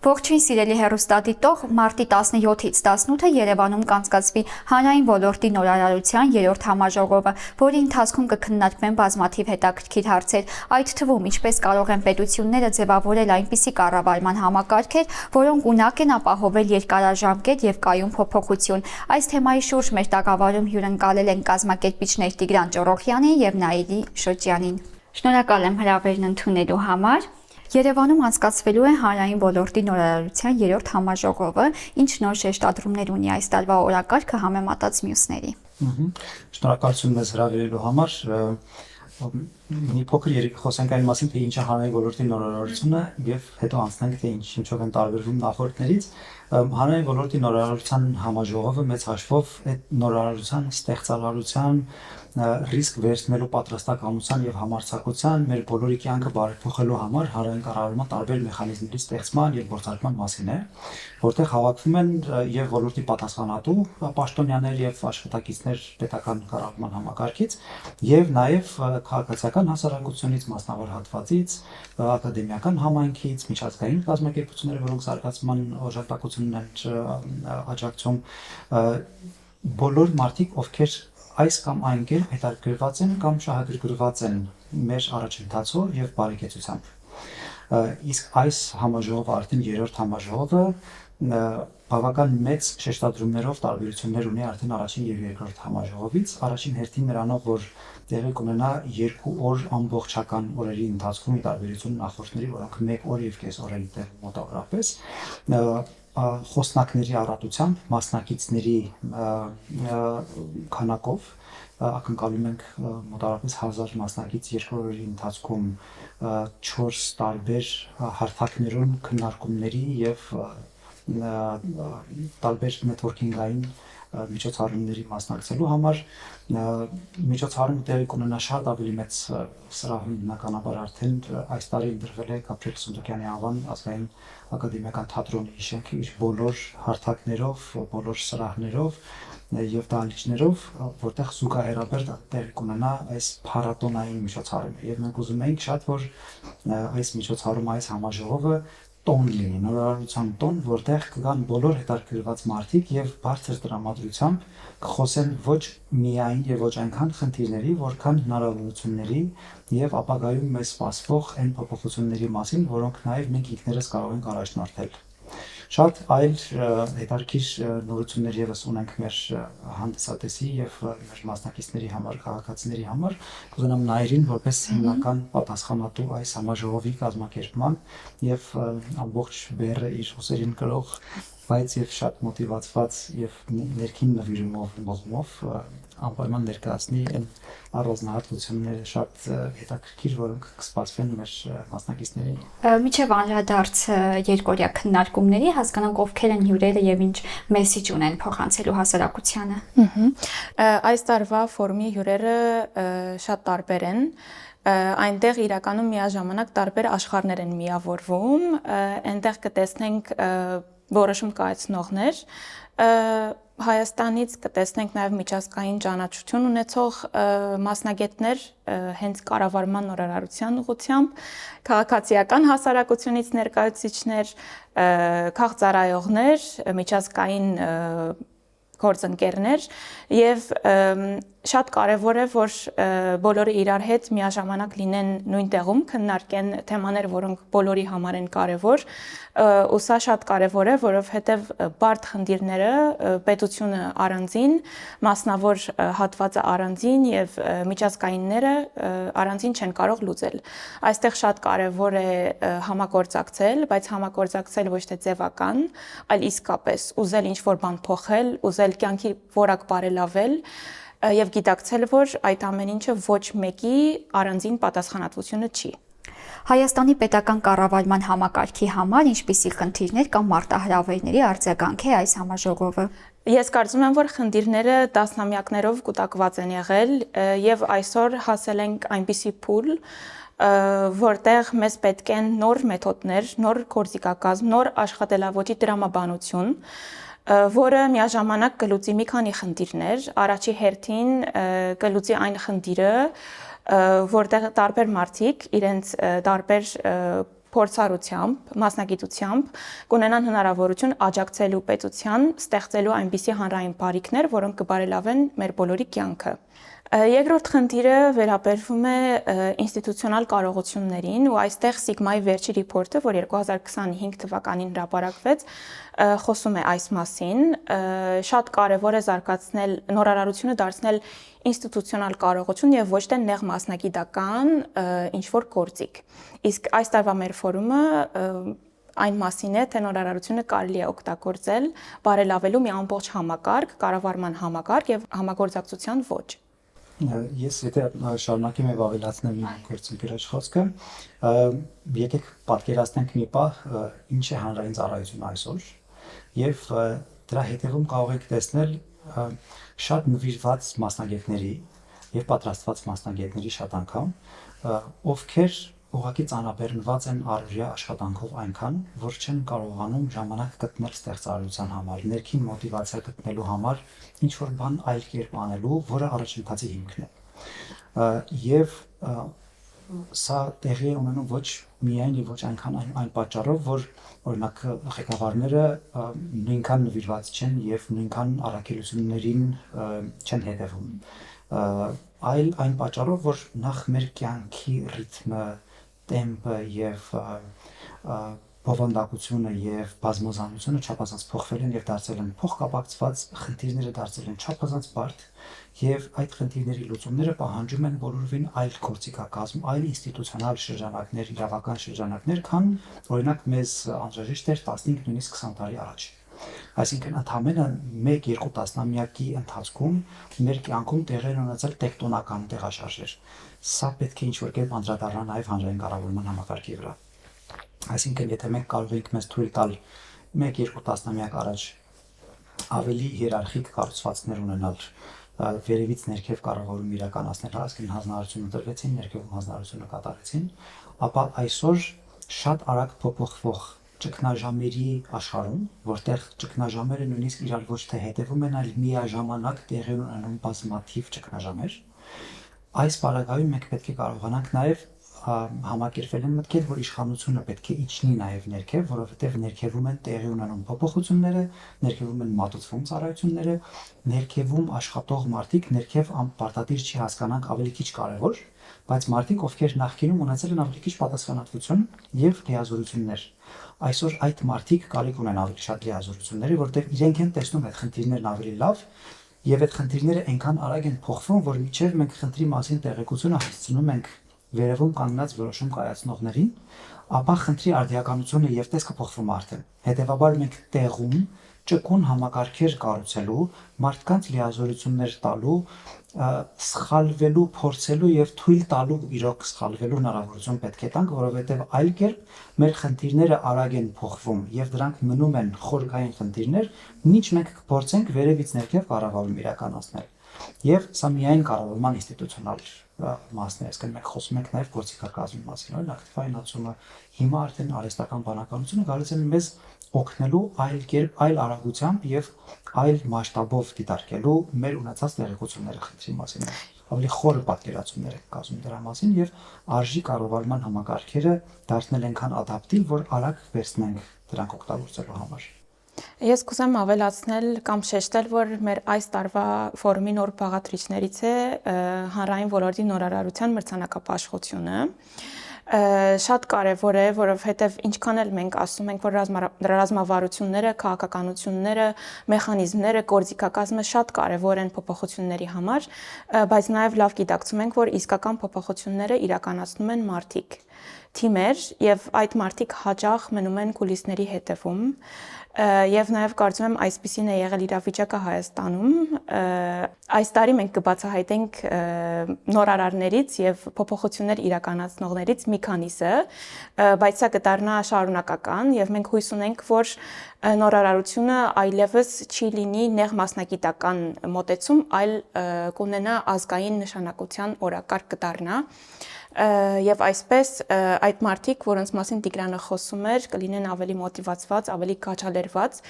Ողջույն սիրելի հեռուստադիտող, մարտի 17-ից 18-ը Երևանում կանցկացվի հանրային ոլորտի նորարարության 3-րդ համաժողովը, որի ընթացքում կքննարկվեն բազմաթիվ հետաքրքիր հարցեր, այդ թվում ինչպես կարող են պետությունները ձևավորել այնպիսի կառավարման համակարգեր, որոնք ունակ են ապահովել երկարաժամկետ եւ կայուն փոփոխություն։ Այս թեմայի շուրջ մեր տաղավարում հյուրընկալել են կազմակերպիչներ Տիգրան Ճոռոխյանին եւ Նաիրի Շոջյանին։ Շնորհակալ եմ հրավերն ընդունելու համար։ Երևանում անցկացվելու է հանրային ոլորտի նորարարության 3-րդ համաժողովը, ինչ նոր շեշտադրումներ ունի այս տարվա օրակարգը համեմատած մյուսների։ Շնորհակալություն մեզ հրավիրելու համար։ Մի փոքր խոսենք այն մասին, թե ինչ է հանրային ոլորտի նորարարությունը եւ հետո անցնենք թե ինչով են տարբերվում նախորդներից։ Հանրային ոլորտի նորարարության համաժողովը մեծ հաշվով այդ նորարարության ստեղծարարության ռիսկ վերցնելու պատրաստակամության եւ համարձակության մեր բոլորի կյանքը բարեփոխելու համար հանրային կառավարման տարբեր մեխանիզմների ստեղծման եւ գործարկման մասին է, որտեղ հավաքվում են եւ ոլորտի պատասխանատու պաշտոնյաներ եւ աշխատակիցներ պետական կառավարման համակարգից եւ նաեւ քաղաքացիական հասարակությունից, մասնավոր հատվածից, ակադեմիական համայնքից, միջազգային կազմակերպություններ, որոնք զարգացման օժանդակություն են աջակցում, բոլոր մարդիկ, ովքեր այս կամ այն կերպ հետաքրքրված են կամ շահագրգռված են մեր առաջընթացով եւ բարեկեցությամբ։ Իսկ այս համաժողովը արդեն 3-րդ համաժողովը բավական մեծ շեշտադրումներով տարբերություններ ունի արդեն առաջին եւ երկրորդ համաժողովից։ Առաջին հերթին նրանով, որ տեղի կունենա 2 օր ամբողջական օրերի ընթացքում ի տարբերություն նախորդների, որոնք 1 օր եւ կես օր են տևում մոտավորապես, խոսնակների առատությամբ, մասնակիցների քանակով ակնկալում ենք մոտավորապես 1000 մասնակից 2 օրերի ընթացքում 4 տարբեր հարթակներում քննարկումների եւ տարբեր նետվորքինգային միջոցառումների մասնակցելու համար միջոցառումը տեղի կունենա շատ ավելի մեծ սրահում, բնականաբար արդեն այս տարի ընտրվել է Գաբրիել Սունդուկյանի անվան ազգային ակադեմիական թատրոնի շենքը իր բոլոր հարթակներով, բոլոր սրահներով եւ դահլիճներով, որտեղ զուգահեռաբար տեղի կունենա այս փառատոնային միջոցառումը։ Եվ մենք ուզում ենք շատ, որ այս միջոցառումը, այս համաժողովը տոն լինի, նորարարության տոն, որտեղ կգան բոլոր հետաքրքրված մարդիկ եւ բարձր տրամադրությամբ կխոսեն ոչ միայն եւ ոչ այնքան խնդիրների, որքան հնարավորությունների եւ ապագայում մեզ սպասվող այն փոփոխությունների մասին, որոնք նաեւ մենք ինքներս կարող ենք առաջնորդել։ Շատ այլ հետաքրքիր նորություններ եւս ունենք մեր հանդիսատեսի եւ մեր մասնակիցների համար, քաղաքացիների համար։ Կուզենամ Նաիրին որպես հիմնական պատասխանատու այս համաժողովի կազմակերպման եւ ամբողջ բեռը իր ուսերին կրող, բայց եւ շատ մոտիվացված եւ ներքին նվիրումով անպայման ներկայացնի այն առանձնահատկությունները շատ հետաքրքիր, որոնք կսպասվեն մեր մասնակիցներին։ Միջև անդրադարձ երկօրյա քննարկումների հասկանանք ովքեր են հյուրերը եւ ինչ մեսիջ ունեն փոխանցելու հասարակությանը։ Այս տարվա ֆորումի հյուրերը շատ տարբեր են։ Այնտեղ իրականում միաժամանակ տարբեր աշխարհներ են միավորվում, այնտեղ կտեսնենք որոշում կայացնողներ, Հայաստանից կտեսնենք նաև միջազգային ճանաչություն ունեցող մասնագետներ հենց կառավարման նորարարության ուղղությամբ, քաղաքացիական հասարակությունից ներկայացուցիչներ, քաղծառայողներ, միջազգային գործընկերներ եւ շատ կարեւոր է, որ բոլորը իրար հետ միաժամանակ լինեն նույն տեղում, քննարկեն թեմաներ, որոնք բոլորի համար են կարեւոր, ու սա շատ կարեւոր է, որովհետեւ բարդ խնդիրները պետությունը առանձին, մասնավոր հատվածը առանձին եւ միջազգայինները առանձին չեն կարող լուծել։ Այստեղ շատ կարեւոր է համագործակցել, բայց համագործակցել ոչ թե ձևական, այլ իսկապես ուզել ինչ-որ բան փոխել, ուզել կյանքի որակ բարելավել եւ գիտակցել, որ այդ ամեն ինչը ոչ մեկի առանձին պատասխանատվությունը չի։ Հայաստանի պետական կառավարման համակարգի համար ինչպիսի խնդիրներ կամ մարտահրավերների արձագանք է այս համաժողովը։ Ես կարծում եմ, որ խնդիրները տասնամյակներով կուտակված են եղել եւ այսօր հասել ենք այնպիսի փուլ, որտեղ մեզ պետք են նոր մեթոդներ, նոր գործիքակազմ, նոր աշխատելավոճի տրամաբանություն, որը միաժամանակ կլուծի մի քանի խնդիրներ, առաջի հերթին կլուծի այն խնդիրը, որտեղ տարբեր մարդիկ իրենց տարբեր փորձառությամբ, մասնագիտությամբ կունենան հնարավորություն աջակցելու պետության, ստեղծելու այնպիսի հանրային բարիքներ, որոնք կբարելավեն մեր բոլորի կյանքը։ Երկրորդ խնդիրը վերաբերվում է ինստիտուցիոնալ կարողություններին ու այստեղ Sigma-ի վերջի ռիփորտը, որ 2025 թվականին հրապարակվեց, խոսում է այս մասին, շատ կարևոր է զարգացնել նորարարությունը դարձնել ինստիտուցիոնալ կարողություն եւ ոչ թե նեղ մասնագիտական ինչ-որ գործիք։ Իսկ այս տարվա մեր ֆորումը այն մասին է, թե նորարարությունը կարելի է օգտագործել բարելավելու մի ամբողջ համակարգ, կառավարման համակարգ եւ համագործակցության ոճ։ Ես եթե շարունակեմ եւ ավելացնեմ իմ գործընկերոջ խոսքը, եկեք պատկերացնենք մի պահ ինչ է հանրային ծառայությունը այսօր եւ դրա հետևում կարող եք տեսնել շատ նվիրված մասնագետների եւ պատրաստված մասնագետների շատ անգամ, ովքեր ուղղակի ծանրաբեռնված են առօրյա աշխատանքով այնքան, որ չեն կարողանում ժամանակ գտնել ստեղծարարության համար, ներքին մոտիվացիա գտնելու համար ինչ-որ բան այլ կերպ անելու, որը առաջընթացի հիմքն է։ Եվ սա տեղի է ունենում ոչ միայն եւ ոչ այնքան այն պատճառով, որ օրինակ ղեկավարները նույնքան նվիրված չեն եւ նույնքան առաքելություններին չեն հետևում, այլ այն պատճառով, որ նախ մեր կյանքի ռիթմը, տեմպը եւ բովանդակությունը եւ բազմազանությունը չափազանց փոխվել են եւ դարձել են փոխկապակցված, խնդիրները դարձել են չափազանց բարդ եւ այդ խնդիրների լուծումները պահանջում են բոլորովին այլ գործիքակազմ, այլ ինստիտուցիոնալ շրջանակներ, իրավական շրջանակներ, քան օրինակ մեզ անհրաժեշտ էր 15, նույնիսկ 20 տարի առաջ։ Այսինքն ընդամենը 1-2 տասնամյակի ընթացքում մեր կյանքում տեղի են ունեցել տեկտոնական տեղաշարժեր։ Սա պետք է ինչ-որ կերպ անդրադառնա նաև հանրային կառավարման համակարգի վրա։ Այսինքն եթե մենք կարող ենք մեզ թույլ տալ 1-2 տասնամյակ առաջ ավելի հիերարխիկ կառուցվածքներ ունենալ, վերևից ներքև կառավարում իրականացնել, այսինքն հանձնարարությունը տրվեցին, ներքևում հանձնարարությունը կատարեցին, ապա այսօր շատ արագ փոփոխվող ճգնաժամերի աշխարհում, որտեղ ճգնաժամերը նույնիսկ իրար ոչ թե հետևում են, այլ միաժամանակ տեղի ունենում բազմաթիվ ճգնաժամեր, այս պարագայում մենք պետք է կարողանանք նաև համակերպվել են մտքեր, որ իշխանությունը պետք է իջնի նաև ներքև, որովհետև ներքևում են տեղի ունենում փոփոխությունները, ներքևում են մատուցվում ծառայությունները, ներքևում աշխատող մարդիկ, ներքև պարտադիր չի հասկանանք ավելի քիչ կարևոր, բայց մարդիկ, ովքեր նախկինում ունեցել են ավելի քիչ պատասխանատվություն եւ լիազորություններ։ Այսօր այդ մարդիկ կարիք ունեն ավելի շատ լիազորությունների, որտեղ իրենք են տեսնում այդ խնդիրներն ավելի լավ եւ այդ խնդիրները այնքան արագ են փոխվում, որ մինչեւ մենք խնդրի մասին տեղեկությունը հասցնում ենք վերևում կանգնած որոշում կայացնողներին, ապա խնդրի արդիականությունը եւ տեսքը փոխվում արդեն։ Հետեւաբար մենք տեղում ճկուն համակարգեր կառուցելու, մարդկանց լիազորություններ տալու, սխալվելու, փորձելու եւ թույլ տալու իրոք սխալվելու հնարավորություն պետք է տանք, որովհետեւ այլ կերպ մեր խնդիրները արագ են փոխվում եւ դրանք մնում են խորքային խնդիրներ, ինչ մենք կփորձենք վերևից ներքև կառավարում իրականացնել։ Եվ սա միայն կառավարման ինստիտուցիոնալ մասն է, այսինքն մենք խոսում ենք նաև գործիքակազմի մասին, օրինակ ակտիվայնացումը, հիմա արդեն արհեստական բանականությունը գալիս է մեզ օգնելու այլ կերպ, այլ արագությամբ եւ այլ մասշտաբով դիտարկելու մեր ունեցած տեղեկությունները խնդրի մասին, ավելի խորը պատկերացումներ ենք կազմում դրա մասին եւ արժի կառավարման համակարգերը դարձնել այնքան ադապտիվ, որ արագ վերցնենք դրանք օգտագործելու համար։ Ես կուզեմ ավելացնել կամ շեշտել, որ մեր այս տարվա ֆորումի նոր բաղադրիչներից է հանրային ոլորտի նորարարության մրցանակապաշխությունը։ Շատ կարևոր է, որովհետև ինչքան էլ մենք ասում ենք, որ ռազմավարությունները, քաղաքականությունները, մեխանիզմները, գործիքակազմը շատ կարևոր են փոփոխությունների համար, բայց նաև լավ գիտակցում ենք, որ իսկական փոփոխությունները իրականացնում են մարդիկ, թիմեր, եւ այդ մարդիկ հաճախ մնում են կուլիսների հետևում, եւ նաեւ կարծում եմ այսպիսին է եղել իրավիճակը Հայաստանում։ Այս տարի մենք կբացահայտենք նորարարներից եւ փոփոխություններ իրականացնողներից մի քանիսը, բայց սա կդառնա շարունակական եւ մենք հույս ունենք, որ նորարարությունը այլևս չի լինի նեղ մասնագիտական մոտեցում, այլ կունենա ազգային նշանակության օրակարգ կդառնա։ Եվ այսպես այդ մարդիկ, որոնց մասին Տիգրանը խոսում էր, կլինեն ավելի մոտիվացված, ավելի քաջալերված,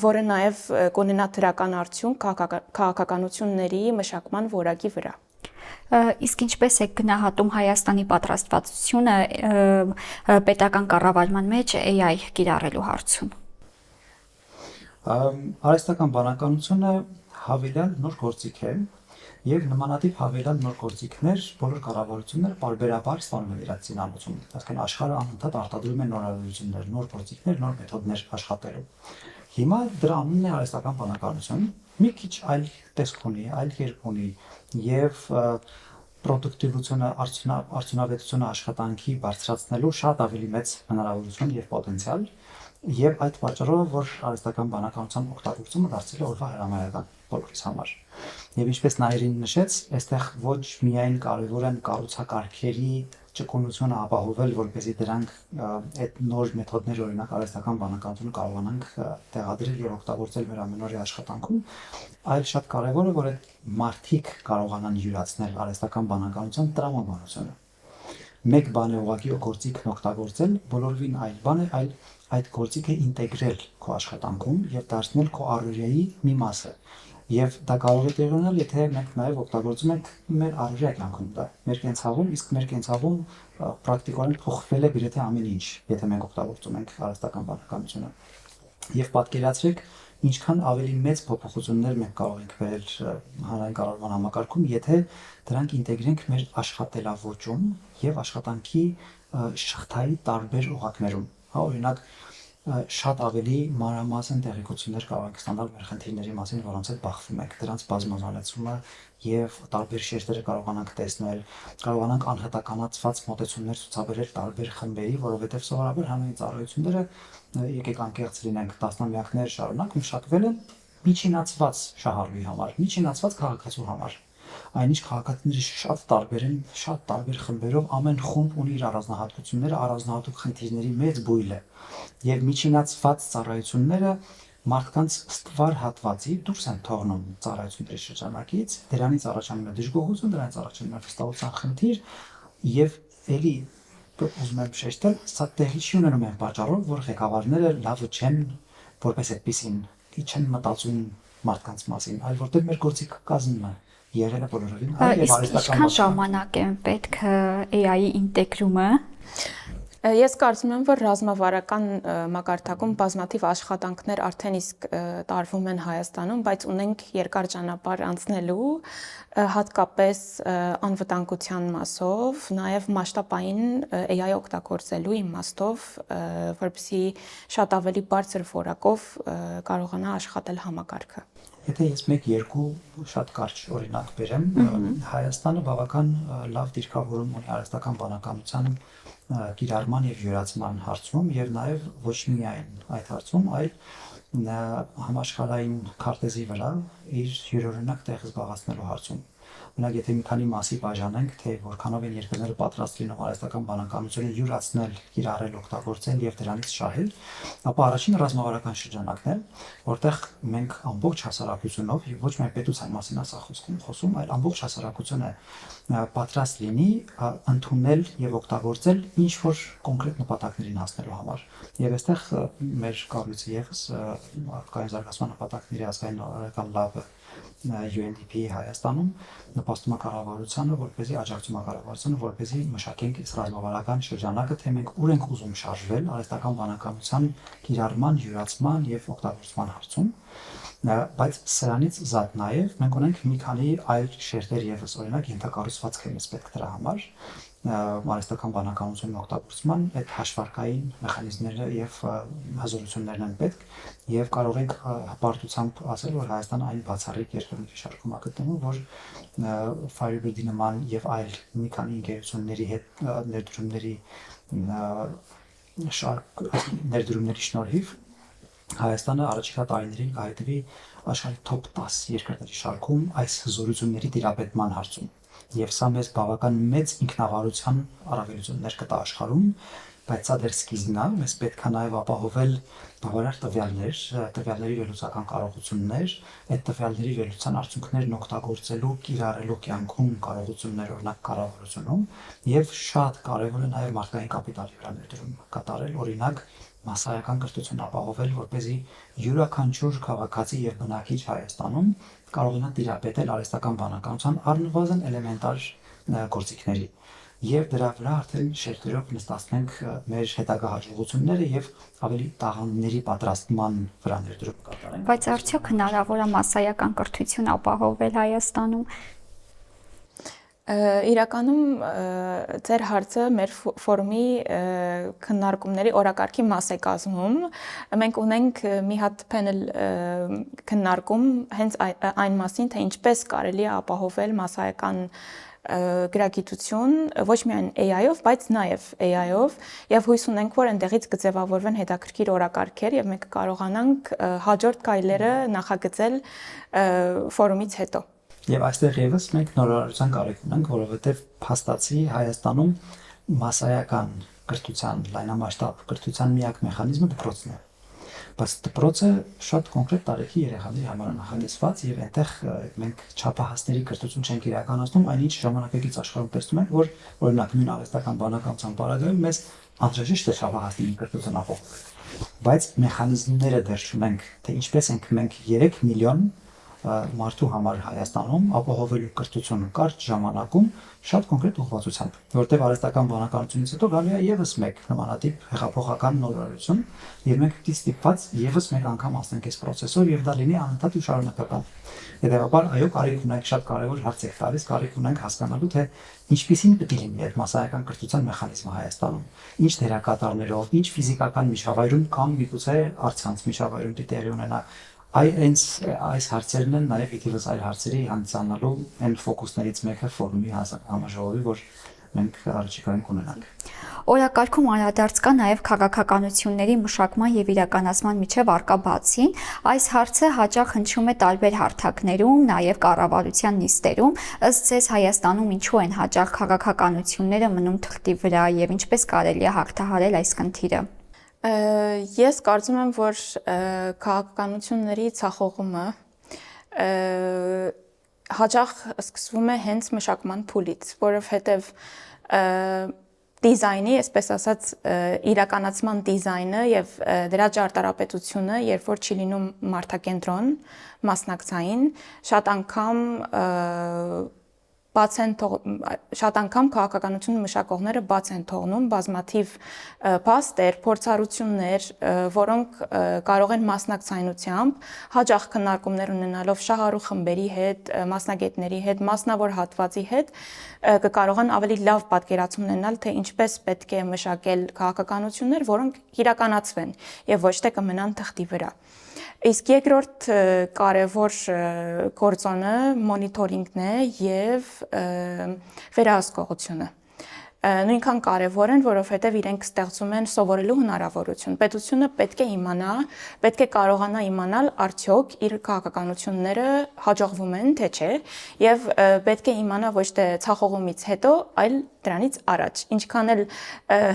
որը նաև կունենա դրական արդյունք քաղաքականությունների մշակման որակի վրա։ Իսկ ինչպես է գնահատում Հայաստանի պատրաստվածությունը պետական կառավարման մեջ AI կիրառելու հարցում։ Արհեստական բանականությունը հավելյալ նոր գործիք է եւ նմանատիպ հավելյալ նոր գործիքներ բոլոր կառավարությունները պարբերաբար ստանում են իրաց ցինամություն։ Այսինքն աշխարհը անընդհատ արտադրում է նոր արարություններ, նոր գործիքներ, նոր մեթոդներ աշխատելու։ Հիմա դրա անունն է արհեստական բանականություն, մի քիչ այլ տեսք ունի, այլ կերպ ունի եւ պրոդուկտիվությունը, արդյունավետությունը աշխատանքի բարձրացնելու շատ ավելի մեծ հնարավորություն եւ պոտենցիալ եւ այդ պատճառով որ արհեստական բանականության օգտագործումը դարձել է օրվա հրամայական բոլորիս համար։ Եվ ինչպես Նայիրին նշեց, այստեղ ոչ միայն կարևոր են կառուցակարգերի ճկունությունը ապահովել, որպեսզի դրանք այդ նոր մեթոդներ օրինակ արհեստական բանականությունը կարողանանք տեղադրել եւ օգտագործել մեր ամենօրյա աշխատանքում, այլ շատ կարևոր է որ այդ մարդիկ կարողանան յուրացնել արհեստական բանականության տրամաբանությունը։ Մեկ բան է ուղղակի գործիքն օգտագործել, բոլորովին այլ բան է, այլ այդ գործիքը ինտեգրել քո աշխատանքում եւ դարձնել քո առօրյայի մի մասը։ Եվ դա կարող է տեղի ունենալ, եթե մենք նաեւ օգտագործում ենք մեր առօրյա կյանքում դա։ Մեր կենցաղում, իսկ մեր կենցաղում պրակտիկորեն փոխվել է գրեթե ամեն ինչ, եթե մենք օգտագործում ենք արհեստական բանականությունը։ Եվ պատկերացրեք, ինչքան ավելի մեծ փոփոխություններ մենք կարող ենք բերել հանրային կառավարման համակարգում, եթե դրանք ինտեգրենք մեր աշխատելավոճում եւ աշխատանքի շղթայի տարբեր օղակներում։ Օրինակ շատ ավելի մանրամասն տեղեկություններ կարող ենք ստանալ մեր խնդիրների մասին, որոնց հետ բախվում ենք, դրանց բազմազանեցումը եւ տարբեր շերտերը կարողանանք տեսնել, կարողանանք անհատականացված մոտեցումներ ցուցաբերել տարբեր խմբերի, որովհետեւ սովորաբար հանրային ծառայությունները եկեք անկեղծ լինենք տասնամյակներ շարունակ մշակվել են միջինացված շահառուի համար, միջինացված քաղաքացու համար։ Այնինչ քաղաքացիները շատ տարբեր են, շատ տարբեր խմբերով, ամեն խումբ ունի իր առանձնահատկությունները, առանձնահատուկ խնդիրների մեծ բույլ է։ Եվ միջինացված ծառայությունները մարդկանց ստվար հատվածի դուրս են թողնում ծառայությունների շրջանակից, դրանից առաջանում է դժգոհություն, դրանից առաջանում է վստահության խնդիր եւ ելի ուզում եմ շեշտել, սա տեղի չի ունենում այն պատճառով, որ ղեկավարները լավը չեն որպես այդպեսին չեն մտածում մարդկանց մասին, այլ որտեղ մեր գործիք կազմն է եղել է բոլորովին այլ եւ արհեստական Ինչքան ժամանակ է պետք AI-ի ինտեգրումը։ Ես կարծում եմ, որ ռազմավարական մակարդակում բազմաթիվ աշխատանքներ արդեն իսկ տարվում են Հայաստանում, բայց ունենք երկար ճանապարհ անցնելու, հատկապես անվտանգության մասով, նաև մասշտաբային AI օգտագործելու իմաստով, որպեսզի շատ ավելի բարձր որակով կարողանա աշխատել համակարգը։ Եթե ես մեկ-երկու շատ կարճ օրինակ բերեմ, Հայաստանը բավական լավ դիրքավորում ունի արհեստական բանականության կիրառման եւ յուրացման հարցում եւ նաեւ ոչ միայն այդ հարցում, այլ համաշխարհային քարտեզի վրա իր յուրօրինակ տեղ զբաղեցնելու հարցում։ Օրինակ, եթե մի քանի մասի բաժանենք, թե որքանով են երկրները պատրաստ լինում արհեստական բանականությունը յուրացնել, կիրառել, օգտագործել եւ դրանից շահել, ապա առաջին ռազմավարական շրջանակն է, որտեղ մենք ամբողջ հասարակությունով եւ ոչ միայն պետության մասին ասա խոսում, այլ ամբողջ հասարակությունը պատրաստ լինի ընդունել եւ օգտագործել ինչ որ կոնկրետ նպատակներին հասնելու համար։ Եվ այստեղ մեր կառույցը եւս կայուն զարգացման նպատակների ազգային նորարարական լաբը UNDP Հայաստանում նպաստում է կառավարությանը, որպեսզի աջակցում է կառավարությանը, որպեսզի մշակենք այս ռազմավարական շրջանակը, թե մենք ուր ենք ուզում շարժվել արհեստական բանականության կիրառման, յուրացման եւ օգտագործման հարցում, բայց սրանից զատ նաեւ մենք ունենք մի քանի այլ շերտեր եւս, օրինակ ենթակառուցվածք է մեզ պետք դրա համար արհեստական բանականությունն օգտագործման այդ հաշվարկային մեխանիզմները եւ հզորություններն են պետք եւ կարող ենք հպարտությամբ ասել, որ Հայաստանը այն բացառիկ երկրների շարքում է գտնվում, որ Firebird-ի նման եւ այլ մի քանի ընկերությունների հետ ներդրումների շնորհիվ Հայաստանը առաջիկա տարիներին կհայտնվի աշխարհի top 10 երկրների շարքում այս հզորությունների տիրապետման հարցում։ Եվ սա մեզ բավական մեծ ինքնավարության առավելություններ կտա աշխարհում, բայց սա դեռ սկիզբն է, մեզ պետք է նաև ապահովել բավարար տվյալներ, տվյալների վերլուծական կարողություններ, այդ տվյալների վերլուծության արդյունքներն օգտագործելու, կիրառելու կյանքում կարողություններ, օրինակ կառավարությունում, եւ շատ կարևոր է նաև մարդկային կապիտալի վրա ներդրում կատարել, օրինակ մասսայական կրթություն ապահովել, որպեսզի յուրաքանչյուր քաղաքացի եւ բնակիչ Հայաստանում կարողանա տիրապետել արհեստական բանականության առնվազն էլեմենտար գործիքների։ Եվ դրա վրա արդեն շերտերով նստացնենք մեր հետագա հաջողությունները եւ ավելի տաղանդների պատրաստման վրա ներդրում կատարենք։ Բայց արդյոք հնարավոր է մասսայական կրթություն ապահովել Հայաստանում։ Իրականում ձեր հարցը մեր ֆորումի քննարկումների օրակարգի մաս է կազմում։ Մենք ունենք մի հատ panel քննարկում հենց այն մասին, թե ինչպես կարելի է ապահովել մասսայական գրագիտություն ոչ միայն AI-ով, բայց նաև AI-ով, եւ հույս ունենք, որ այնտեղից կձևավորվեն հետաքրքիր օրակարգեր եւ մենք կարողանանք հաջորդ քայլերը նախագծել ֆորումից հետո։ Եվ այստեղ եւս մենք նորարարության կարիք ունենք, որովհետեւ փաստացի Հայաստանում մասսայական կրթության, լայնամասշտաբ կրթության միակ մեխանիզմը դպրոցն է։ Բայց դպրոցը շատ կոնկրետ տարիքի երեխաների համար նախատեսված եւ այնտեղ մենք չափահասների կրթություն չենք իրականացնում, այնինչ ժամանակակից աշխարհում տեսնում ենք, որ օրինակ նույն արհեստական բանականության պարագայում մեզ անհրաժեշտ է չափահասների կրթություն ապահովել։ Բայց մեխանիզմները դեռ չունենք, թե ինչպես ենք մենք 3 միլիոն մարդու համար Հայաստանում ապահովելու կրթություն կարճ ժամանակում շատ կոնկրետ ուղղվածությամբ, որտեղ արհեստական բանականությունից հետո գալու է եւս մեկ նմանատիպ հեղափոխական նորարարություն, եւ մենք պիտի ստիպված եւս մեկ անգամ անցնենք այս process-ով եւ դա լինի անընդհատ ու շարունակական։ Հետեւաբար այո, կարիք ունենք շատ կարեւոր հարց եք տալիս, կարիք ունենք հասկանալու թե ինչպիսին պետք է լինի այդ մասսայական կրթության մեխանիզմը Հայաստանում, ինչ դերակատարներով, ինչ ֆիզիկական միջավայրում կամ միգուցե առցանց միջավայրում պիտի տեղի ունենա։ Այս հարցերն են նաև իդիվս այլ հարցերի հանդիսանալու այն ֆոկուսներից մեկը ֆորումի համաժողովի, որ մենք առաջիկայում կունենանք։ Օրակարգում անդրադարձ կա նաև քաղաքականությունների մշակման եւ իրականացման միջև առկա բացին։ Այս հարցը հաճախ հնչում է տարբեր հարթակներում, նաև կառավարության նիստերում։ Ըստ ձեզ Հայաստանում ինչու են հաճախ քաղաքականությունները մնում թղթի վրա եւ ինչպես կարելի է հաղթահարել այս խնդիրը։ Ես կարծում եմ, որ քաղաքականությունների ցախողումը հաճախ սկսվում է հենց մշակման փուլից, որովհետև դիզայնի, այսպես ասած, իրականացման դիզայնը եւ դրա ճարտարապետությունը, երբ որ չի լինում մարդակենտրոն, մասնակցային, շատ անգամ քաղաքականությունը մշակողները բաց են թողնում բազմաթիվ փաստեր, փորձառություններ, որոնք կարող են մասնակցայնությամբ հաճախ քննարկումներ ունենալով շահառու խմբերի հետ, մասնագետների հետ, մասնավոր հատվածի հետ կկարողան ավելի լավ պատկերացում ունենալ, թե ինչպես պետք է մշակել քաղաքականություններ, որոնք իրականացվեն եւ ոչ թե կմնան թղթի վրա։ Իսկ երկրորդ կարևոր գործոնը մոնիթորինգն է եւ վերահսկողությունը։ Նույնքան կարևոր են, որովհետև իրենք ստեղծում են սովորելու հնարավորություն։ Պետությունը պետք է իմանա, պետք է կարողանա իմանալ արդյոք իր քաղաքականությունները հաջողվում են, թե չէ, եւ պետք է իմանա ոչ թե ցախողումից հետո, այլ դրանից առաջ։ Ինչքան էլ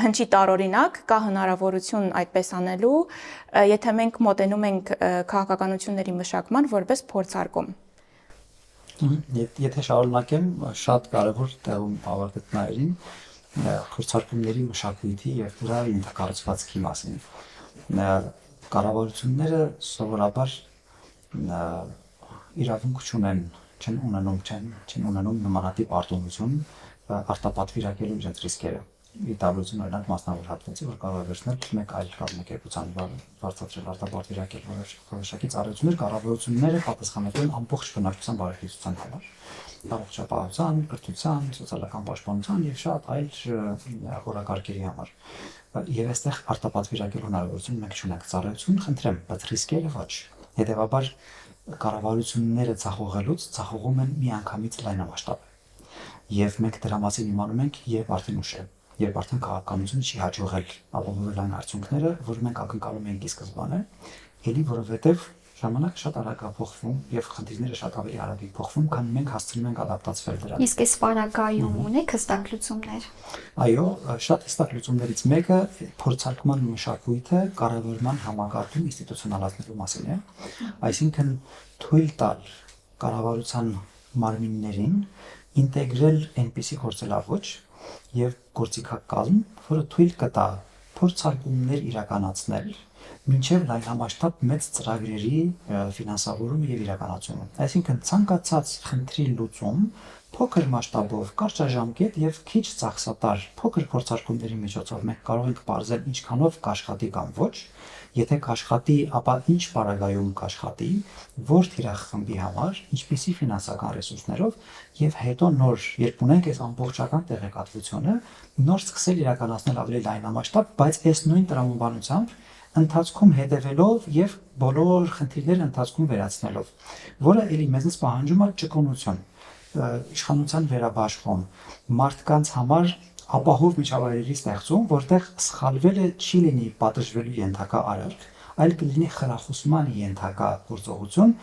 հնչի տարօրինակ, կա հնարավորություն այդպես անելու, եթե մենք մոտենում ենք քաղաքականությունների մշակման որպես փորձարկում։ Եթե շարունակեմ, շատ կարևոր տեղում ավարտեցնային փորձարկումների մշակույթի եւ դրա ենթակառուցվածքի մասին։ Կառավարությունները սովորաբար իրավունք չեն ունենում նմանատիպ արտոնություն արտապատվիրակելու իրենց ռիսկերը։ Դիտավորություն օրինակ մասնավոր հատվածի, որ կարող է վերցնել մեկ այլ կազմակերպության բարձրացրել արտապատվիրակել որոշակի ծառայություններ, կառավարությունները պատասխանատու են ամբողջ բնակչության բարեկեցության համար, առողջապահության, կրթության, սոցիալական պաշտպանության եւ շատ այլ օրակարգերի համար։ Եվ այստեղ արտապատվիրակելու հնարավորություն մենք չունենք ծառայություն, խնդրեմ, բայց ռիսկերը ոչ։ Հետևաբար կառավարությունները ցախողում են միանգամից լայնամասշտաբ։ Եվ մենք դրա մասին իմանում ենք եւ արդեն ուշ է։ Երբ արդեն քաղաքականությունը չի հաջողել ապահովել այն արդյունքները, որ մենք ակնկալում էինք ի սկզբանե, ելի որովհետև ժամանակը շատ արագ է փոխվում եւ խնդիրները շատ ավելի արագ են փոխվում, քան մենք հասցնում ենք ադապտացվել դրան։ Իսկ այս վարակայում ունեք հստակ լուծումներ։ Այո, շատ հստակ լուծումներից մեկը փորձարկման մշակույթը կառավարման համակարգում ինստիտուցիոնալացնելու մասին է, այսինքն թույլ տալ կառավարության մարմիններին ինտեգրել այնպիսի գործելավոճ եւ գործիքակազմ, որը թույլ կտա փորձարկումներ իրականացնել մինչև լայնամասշտաբ մեծ ծրագրերի ֆինանսավորումը եւ իրականացումը։ Այսինքն ցանկացած խնդրի լուծում փոքր մասշտաբով, կարճաժամկետ եւ քիչ ծախսատար փոքր փորձարկումների միջոցով մենք կարող ենք բարձել ինչքանով կաշխատի կամ ոչ, եթե կաշխատի, ապա ինչ պարագայում կաշխատի, որ թիրախմբի համար, ինչպիսի ֆինանսական ռեսուրսներով եւ հետո նոր, երբ ունենք այս ամբողջական տեղեկատվությունը, նոր սկսել իրականացնել ավելի լայնամասշտաբ, բայց այս նույն տրամաբանությամբ ընթացքում հետևելով եւ բոլոր խնդիրները ընթացքում վերացնելով, որը էլի մեզնից պահանջում է ճկունություն, իշխանության վերաբաշխում, մարդկանց համար ապահով միջավայրերի ստեղծում, որտեղ սխալվելը չի լինի պատժվելու ենթակա արարք, այլ կլինի խրախուսման ենթակա գործողություն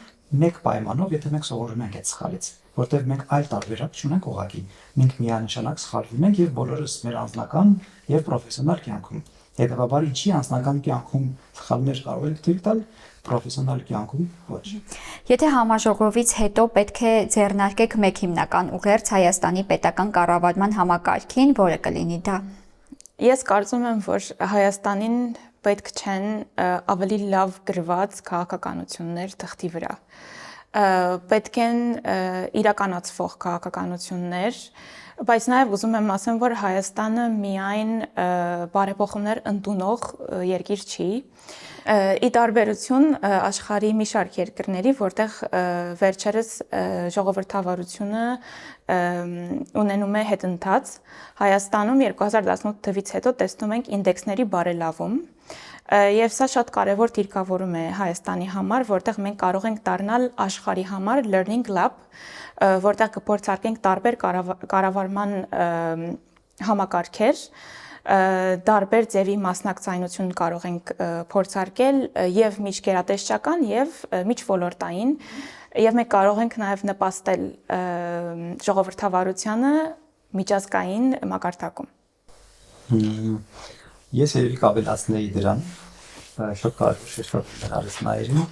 մեկ պայմանով, եթե մենք սովորում ենք այդ սխալից, որտեղ մենք այլ տարբերակ չունենք ուղղակի, մենք միանշանակ սխալվում ենք եւ բոլորս մեր անձնական եւ պրոֆեսիոնալ կյանքում։ Հետևաբար ինչի անձնական կյանքում սխալներ կարող ենք թույլ տալ, պրոֆեսիոնալ կյանքում ոչ։ Եթե համաժողովից հետո պետք է ձեռնարկեք մեկ հիմնական ուղերձ Հայաստանի պետական կառավարման համակարգին, որը կլինի դա։ Ես կարծում եմ, որ Հայաստանին պետք չեն ավելի լավ գրված քաղաքականություններ թղթի վրա։ Պետք են իրականացվող քաղաքականություններ, բայց նաև ուզում եմ ասեմ, որ Հայաստանը միայն բարեփոխումներ ընդունող երկիր չի։ Ի տարբերություն աշխարհի մի շարք երկրների, որտեղ վերջերս ժողովրդավարությունը ունենում է հետընթաց, Հայաստանում 2018 թվից հետո տեսնում ենք ինդեքսների բարելավում, եւ սա շատ կարեւոր դիրքավորում է Հայաստանի համար, որտեղ մենք կարող ենք դառնալ աշխարհի համար learning lab, որտեղ կփորձարկենք տարբեր կառավարման համակարգեր, տարբեր ձևի մասնակցայնություն կարող ենք փորձարկել եւ միջգերատեսչական եւ միջոլորտային, եւ մենք կարող ենք նաեւ նպաստել ժողովրդավարությանը միջազգային մակարդակում։ Ես երևի կավելացնեի դրան, շատ կարևոր շեշտադրել արեցնայերին,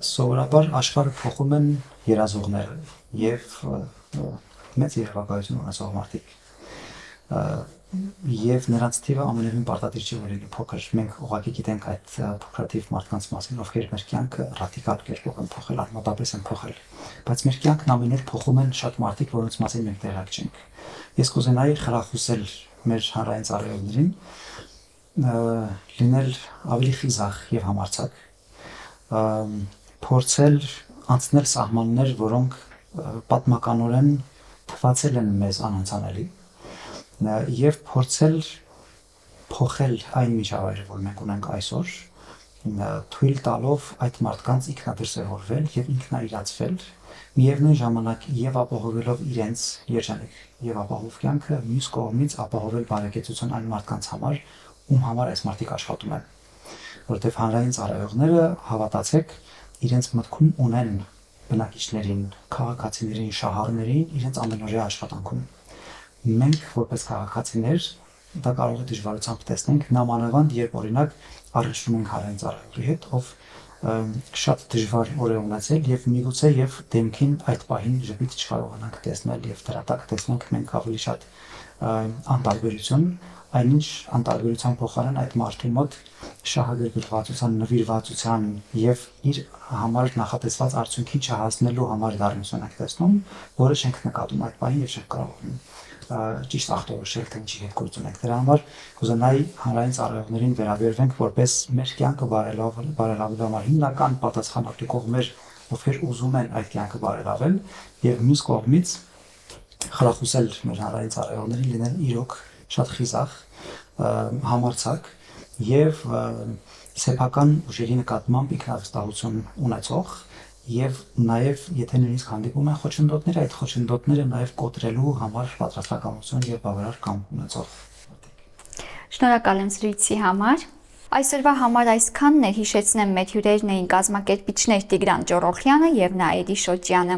սովորաբար աշխարհը փոխում են երազողները եւ մեծ երևակայություն ունեցող մարդիկ։ Եվ նրանց թիվը ամենևին պարտադիր չի լինելու փոքր։ Մենք ուղղակի գիտենք այդ փոքրաթիվ մարդկանց մասին, ովքեր մեր կյանքը ռադիկալ կերպով են փոխել, արմատապես են փոխել։ Բայց մեր կյանքն ամեն օր փոխում են շատ մարդիկ, որոնց մասին մենք տեղյակ չենք։ Ես կուզենայի խրախուսել մեր հանրային ծառայողներին լինել ավելի խիզախ եւ համարձակ, փորձել անցնել սահմաններ, որոնք պատմականորեն թվացել են մեզ անանցանելի, եւ փորձել փոխել այն միջավայրը, որ մենք ունենք այսօր, թույլ տալով այդ մարդկանց ինքնադրսևորվել եւ ինքնաիրացվել, միևնույն ժամանակ եւ ապահովելով իրենց երջանիկ եւ ապահով կյանքը, մյուս կողմից ապահովել բարեկեցություն այն մարդկանց համար, ում համար այս մարդիկ աշխատում են, որովհետեւ հանրային ծառայողները, հավատացեք, իրենց մտքում ունեն բնակիչներին, քաղաքացիներին, շահառներին իրենց ամենօրյա աշխատանքում։ Մենք որպես քաղաքացիներ դա կարող է դժվարությամբ տեսնենք, նամանավանդ երբ օրինակ առնչվում ենք հանրային ծառայողի հետ, ով շատ դժվար օր է ունեցել եւ միգուցե եւ դեմքին այդ պահին ժպիտ չկարողանանք տեսնել եւ դրա տակ տեսնենք մենք ավելի շատ անտարբերություն, այնինչ անտարբերության փոխարեն այդ մարդու մոտ շահագրգռվածության, նվիրվածության եւ իր համար նախատեսված արդյունքին չհասնելու համար դառնություն ենք տեսնում, որը չենք նկատում այդ պահին եւ չենք կարողանում ճիշտ ախտորոշել թե ինչի հետ գործ ունենք։ Դրա համար կուզենայի հանրային ծառայողներին վերաբերվենք որպես մեր կյանքը բարելավելու համար հիմնական պատասխանատու կողմեր, ովքեր ուզում են այդ կյանքը բարելավել եւ մյուս կողմից խրախուսել մեր հանրային ծառայողներին լինել իրոք շատ խիզախ, համարձակ եւ սեփական ուժերի նկատմամբ ինքնավստահություն ունեցող եւ նաեւ եթե նույնիսկ հանդիպում են խոչընդոտներ, այդ խոչընդոտները նաեւ կոտրելու համար պատրաստակամություն եւ բավարար կամք ունեցող։ Շնորհակալ եմ զրույցի համար։ Այսօրվա համար այսքանն է, հիշեցնեմ մեր հյուրերն էին կազմակերպիչներ Տիգրան Ջոռոխյանը եւ Նաիրի Շոջյանը։